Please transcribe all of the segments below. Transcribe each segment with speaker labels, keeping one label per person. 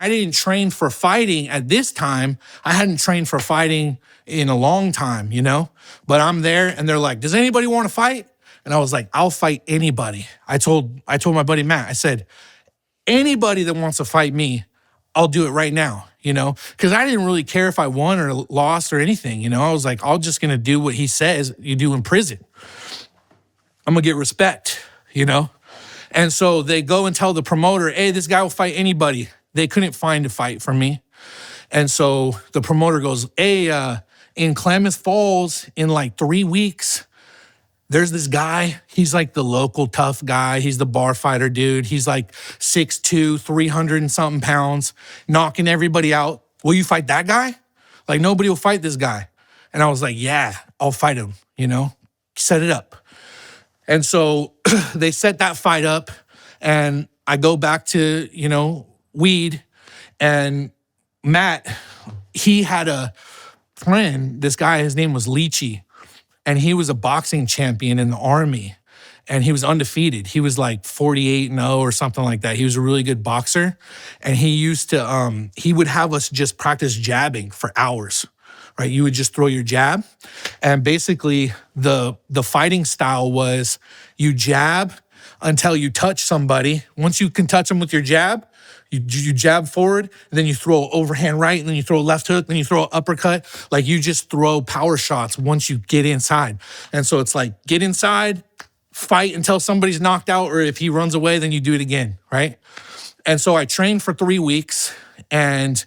Speaker 1: I didn't train for fighting at this time. I hadn't trained for fighting in a long time, but I'm there and they're like, does anybody want to fight? And I was like, I'll fight anybody. I told my buddy Matt, I said, anybody that wants to fight me, I'll do it right now, because I didn't really care if I won or lost or anything. I was like, I'm just going to do what he says you do in prison. I'm going to get respect, And so they go and tell the promoter, hey, this guy will fight anybody. They couldn't find a fight for me. And so the promoter goes, hey, in Klamath Falls in like 3 weeks, there's this guy. He's like the local tough guy. He's the bar fighter dude. He's like 6'2", 300 and something pounds, knocking everybody out. Will you fight that guy? Like nobody will fight this guy. And I was like, yeah, I'll fight him, set it up. And so they set that fight up and I go back to, weed, and Matt, he had a friend, this guy, his name was Leachy, and he was a boxing champion in the Army, and he was undefeated. He was like 48-0 or something like that. He was a really good boxer, and he used to, he would have us just practice jabbing for hours, right? You would just throw your jab, and basically the fighting style was you jab until you touch somebody. Once you can touch them with your jab, you jab forward, and then you throw overhand right, and then you throw a left hook, then you throw an uppercut. Like you just throw power shots once you get inside. And so it's like get inside, fight until somebody's knocked out, or if he runs away, then you do it again, right? And so I trained for 3 weeks, and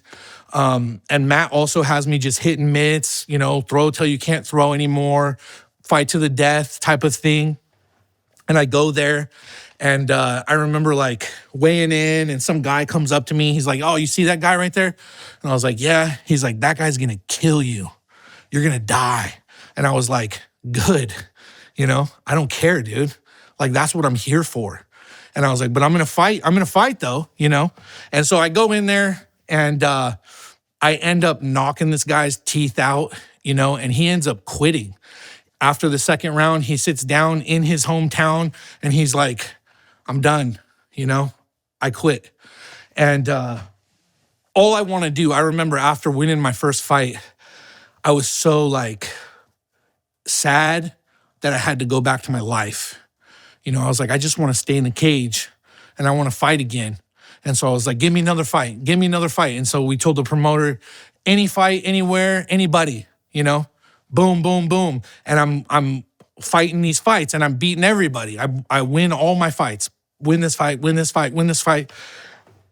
Speaker 1: Matt also has me just hitting mitts, throw till you can't throw anymore, fight to the death type of thing. And I go there, and I remember like weighing in, and some guy comes up to me. He's like, oh, you see that guy right there? And I was like, yeah. He's like, that guy's gonna kill you. You're gonna die. And I was like, good. I don't care, dude. Like, that's what I'm here for. And I was like, but I'm gonna fight. I'm gonna fight though, And so I go in there, and I end up knocking this guy's teeth out, and he ends up quitting. After the second round, he sits down in his hometown and he's like, I'm done, I quit. And all I want to do, I remember after winning my first fight, I was so like sad that I had to go back to my life. I was like, I just want to stay in the cage and I want to fight again. And so I was like, give me another fight, give me another fight. And so we told the promoter, any fight, anywhere, anybody, boom, boom, boom. And I'm fighting these fights and I'm beating everybody. I win all my fights, win this fight, win this fight, win this fight.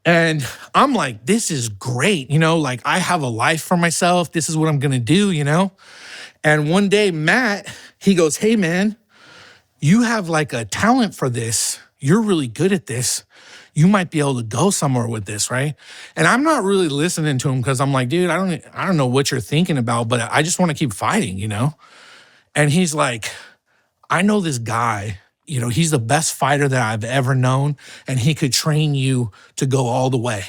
Speaker 1: And I'm like, this is great. Like I have a life for myself. This is what I'm going to do, And one day Matt, he goes, hey man, you have like a talent for this. You're really good at this. You might be able to go somewhere with this, right? And I'm not really listening to him because I'm like, dude, I don't know what you're thinking about, but I just want to keep fighting, And he's like, I know this guy, he's the best fighter that I've ever known, and he could train you to go all the way.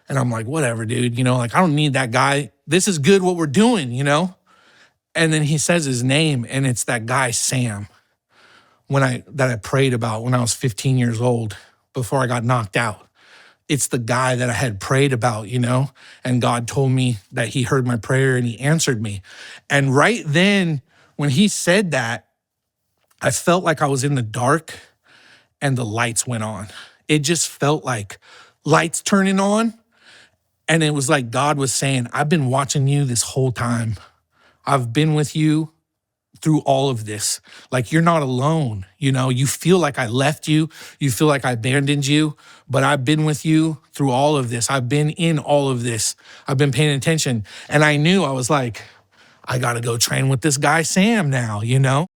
Speaker 1: And I'm like, whatever, dude, like I don't need that guy. This is good what we're doing, And then he says his name, and it's that guy, Sam, that I prayed about when I was 15 years old. Before I got knocked out. It's the guy that I had prayed about, and God told me that he heard my prayer and he answered me. And right then, when he said that, I felt like I was in the dark and the lights went on. It just felt like lights turning on. And it was like God was saying, I've been watching you this whole time. I've been with you through all of this. Like you're not alone, you feel like I left you, you feel like I abandoned you, but I've been with you through all of this. I've been in all of this. I've been paying attention. And I knew, I was like, I gotta go train with this guy, Sam now,